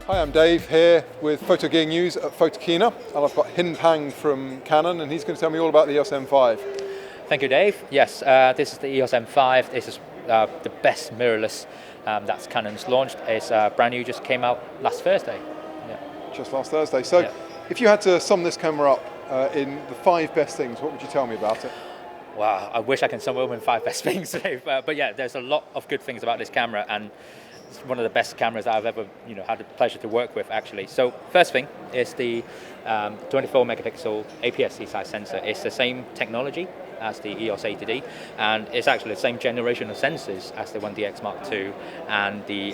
Hi, I'm Dave here with Photogearnews at Photokina, and I've got Hin Pang from Canon, and he's going to tell me all about the EOS M5. Thank you, Dave. Yes, this is the EOS M5. This is the best mirrorless that's Canon's launched. It's brand new, just came out last Thursday. Yeah. Just last Thursday. So, yeah. If you had to sum this camera up in the 5 best things, what would you tell me about it? Wow, I wish I can sum it up in 5 best things, Dave. But yeah, there's a lot of good things about this camera, and it's one of the best cameras that I've ever had the pleasure to work with, actually. So first thing is the 24 megapixel APS-C size sensor. It's the same technology as the EOS A2D, and it's actually the same generation of sensors as the 1DX Mark II and the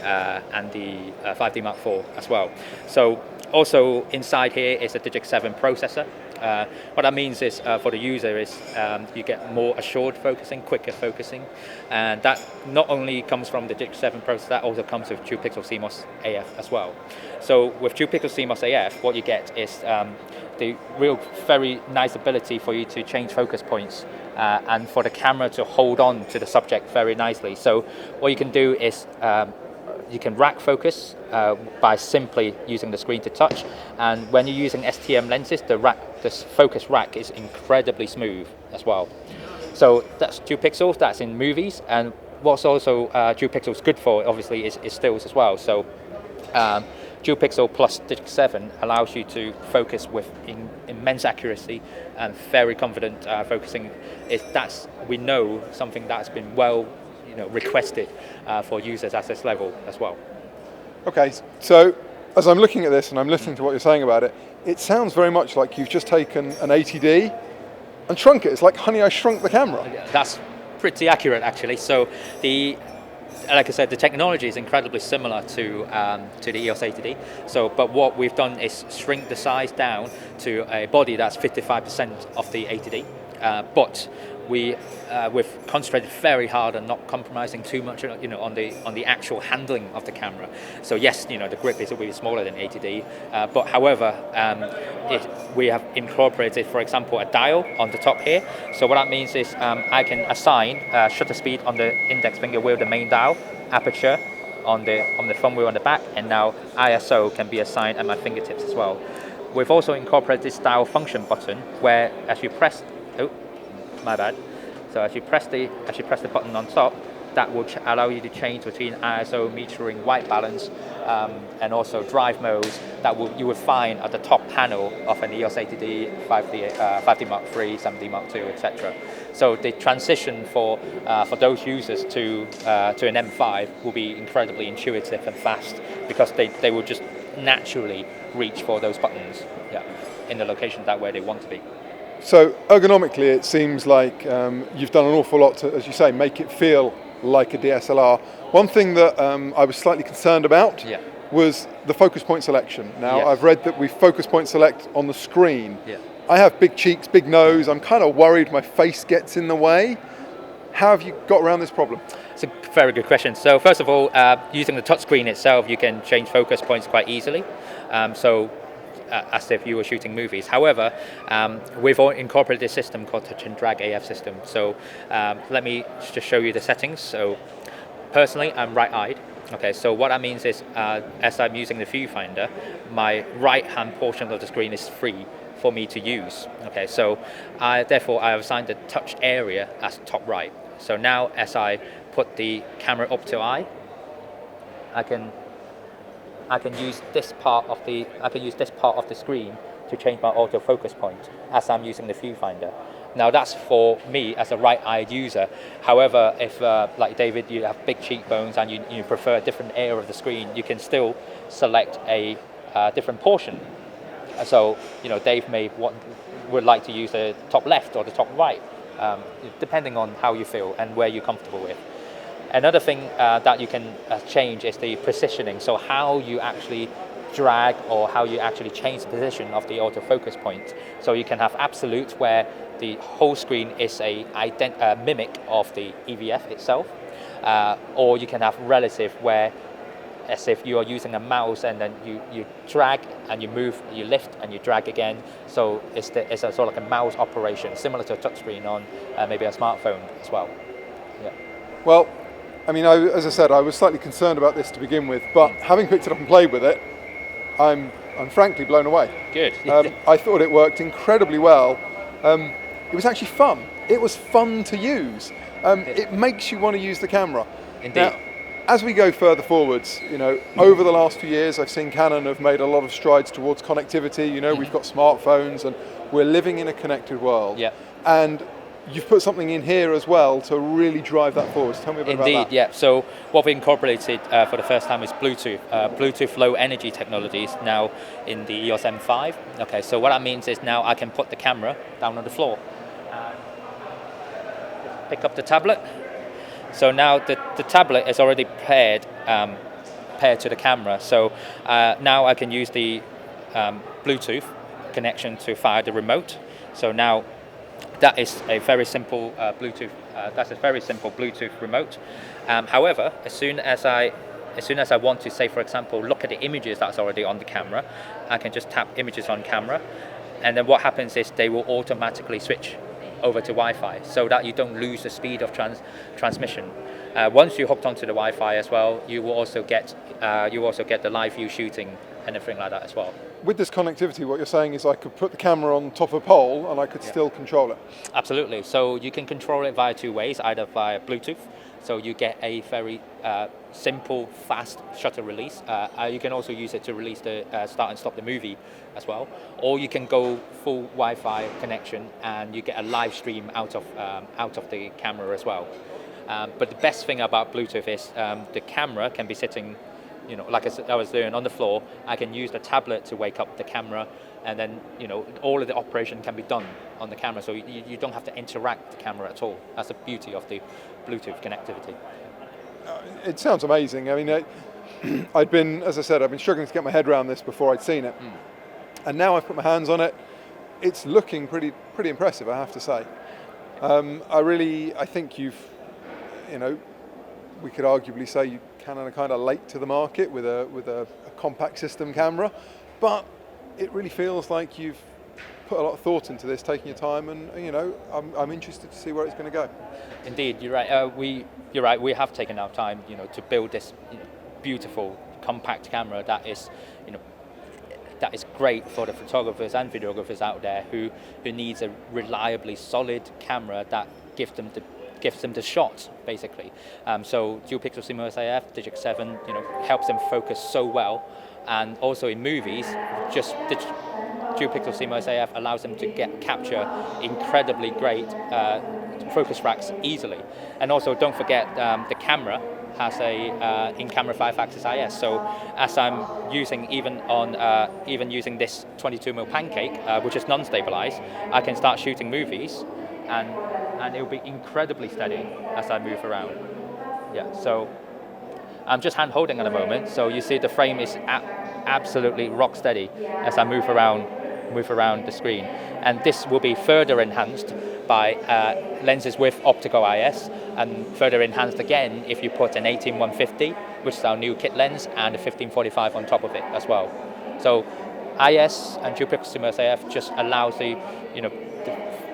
5D Mark IV as well. So also inside here is a Digic 7 processor. What that means is for the user is you get more assured focusing, quicker focusing, and that not only comes from the Digic 7 processor, that also comes with 2-pixel CMOS AF as well. So with 2-pixel CMOS AF, what you get is the real very nice ability for you to change focus points and for the camera to hold on to the subject very nicely. So what you can do is you can rack focus by simply using the screen to touch, and when you're using STM lenses, this focus rack is incredibly smooth as well. So that's 2 pixels, that's in movies, and what's also 2 pixels good for, obviously, is stills as well. So 2 pixel plus Digic 7 allows you to focus with immense accuracy and very confident focusing. We know something that's been well requested for users at this level as well. Okay, so as I'm looking at this and I'm listening to what you're saying about it, it sounds very much like you've just taken an ATD and shrunk it. It's like Honey, I Shrunk the Camera. That's pretty accurate, actually. So like I said, the technology is incredibly similar to the EOS A2D. So, but what we've done is shrink the size down to a body that's 55% of the A2D. But we've concentrated very hard on not compromising too much, on the actual handling of the camera. So yes, the grip is a bit smaller than A2D, but however, we have incorporated, for example, a dial on the top here. So what that means is I can assign shutter speed on the index finger with the main dial, aperture on the thumb wheel on the back, and now ISO can be assigned at my fingertips as well. We've also incorporated this dial function button, where as you press, my bad. So as you press the button on top, that will allow you to change between ISO, metering, white balance, and also drive modes that you would find at the top panel of an EOS A2D, 5D Mark III, 7D Mark II, etc. So the transition for those users to an M5 will be incredibly intuitive and fast, because they will just naturally reach for those buttons in the location where they want to be. So ergonomically, it seems like you've done an awful lot to, as you say, make it feel like a DSLR. One thing that I was slightly concerned about was the focus point selection. Now, I've read that we focus point select on the screen. I have big cheeks, big nose. I'm kind of worried my face gets in the way. How have you got around this problem? It's a very good question. So first of all, using the touchscreen itself, you can change focus points quite easily. As if you were shooting movies. However, we've incorporated a system called Touch and Drag AF system. So let me just show you the settings. So personally, I'm right-eyed. Okay, so what that means is as I'm using the viewfinder, my right-hand portion of the screen is free for me to use. Okay, so therefore I have assigned the touch area as top right. So now as I put the camera up to eye, I can use this part of the screen to change my autofocus point as I'm using the viewfinder. Now that's for me as a right-eyed user. However, if like David, you have big cheekbones and you prefer a different area of the screen, you can still select a different portion. So Dave would like to use the top left or the top right, depending on how you feel and where you're comfortable with. Another thing that you can change is the positioning, so how you actually drag or how you actually change the position of the autofocus point. So you can have absolute, where the whole screen is a mimic of the EVF itself, or you can have relative, where as if you are using a mouse and then you drag and you move, you lift and you drag again. So it's a sort of like a mouse operation, similar to a touchscreen on maybe a smartphone as well. Well, I mean, as I said, I was slightly concerned about this to begin with, but having picked it up and played with it, I'm frankly blown away. Good. I thought it worked incredibly well. It was actually fun. It was fun to use. It makes you want to use the camera. Indeed. Now, as we go further forwards, over the last few years, I've seen Canon have made a lot of strides towards connectivity. We've got smartphones, and we're living in a connected world. Yeah. And you've put something in here as well to really drive that forward. Tell me a bit about that. Indeed, yeah. So what we incorporated for the first time is Bluetooth. Bluetooth Low Energy technologies now in the EOS M5. Okay, so what that means is now I can put the camera down on the floor. Just pick up the tablet. So now the tablet is already paired to the camera. So now I can use the Bluetooth connection to fire the remote. So now that is a very simple Bluetooth. That's a very simple Bluetooth remote. However, as soon as I want to, say for example, look at the images that's already on the camera, I can just tap images on camera, and then what happens is they will automatically switch over to Wi-Fi, so that you don't lose the speed of transmission. Once you hooked onto the Wi-Fi as well, you will also get the live view shooting and everything like that as well. With this connectivity, what you're saying is I could put the camera on top of a pole and I could still control it. Absolutely. So you can control it via two ways, either via Bluetooth. So you get a very simple, fast shutter release. You can also use it to release the start and stop the movie as well. Or you can go full Wi-Fi connection and you get a live stream out of the camera as well. But the best thing about Bluetooth is the camera can be sitting, like I was doing on the floor. I can use the tablet to wake up the camera, and then all of the operation can be done on the camera, so you don't have to interact with the camera at all. That's the beauty of the Bluetooth connectivity. It sounds amazing. I mean, I've been struggling to get my head around this before I'd seen it, and now I've put my hands on it. It's looking pretty impressive, I have to say. I think we could arguably say Canon are kind of late to the market with a compact system camera, but it really feels like you've put a lot of thought into this, taking your time, and I'm interested to see where it's going to go. Indeed, you're right. You're right. We have taken our time, to build this beautiful compact camera that is great for the photographers and videographers out there who needs a reliably solid camera that gives them the shot, basically. So dual pixel CMOS AF, Digic 7, helps them focus so well, and also in movies, just the dual pixel CMOS AF allows them to capture incredibly great focus racks easily. And also, don't forget, the camera has a in-camera 5-axis IS. So as I'm using even using this 22mm pancake, which is non-stabilized, I can start shooting movies, and it'll be incredibly steady as I move around. Yeah, so I'm just hand holding at the moment, so you see the frame is absolutely rock steady as I move around the screen. And this will be further enhanced by lenses with optical IS, and further enhanced again if you put an 18-150, which is our new kit lens, and a 15-45 on top of it as well. So IS and dual pixel CMOS AF just allows the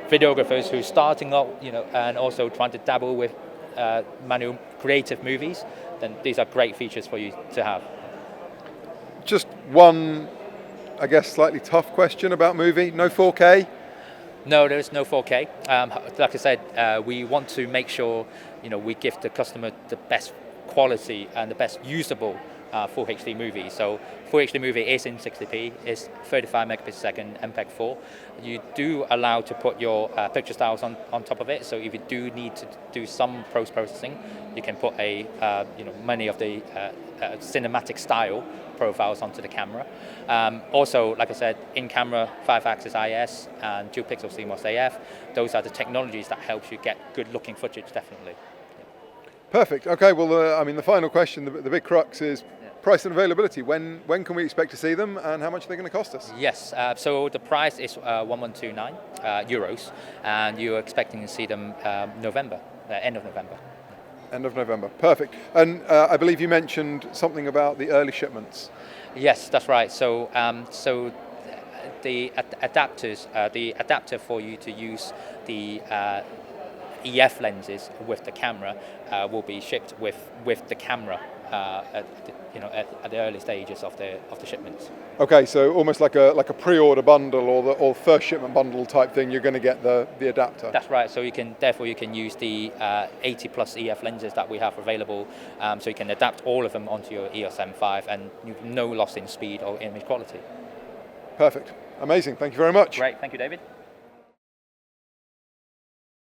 videographers who are starting up, and also trying to dabble with manual creative movies, then these are great features for you to have. Just one, I guess, slightly tough question about movie. No 4K? No, there is no 4K. Like I said, we want to make sure we give the customer the best quality and the best usable Full HD movie. So Full HD movie is in 60p, is 35 megabits per second MPEG-4. You do allow to put your picture styles on top of it. So if you do need to do some post-processing, you can put many of the cinematic style profiles onto the camera. Also, like I said, in-camera 5-axis IS and dual pixel CMOS AF. Those are the technologies that helps you get good-looking footage, definitely. Perfect. Okay. Well, the final question, the big crux is price and availability. When can we expect to see them, and how much are they going to cost us? Yes. So the price is 1129 euros, and you're expecting to see them November, end of November. End of November. Perfect. And I believe you mentioned something about the early shipments. Yes, that's right. So the adapters, the adapter for you to use the EF lenses with the camera will be shipped with the camera at the early stages of the shipments. Okay, so almost like a pre-order bundle or first shipment bundle type thing. You're going to get the adapter. That's right. So you can use the 80 plus EF lenses that we have available. So you can adapt all of them onto your EOS M5, and you've no loss in speed or image quality. Perfect. Amazing. Thank you very much. Great. Thank you, David.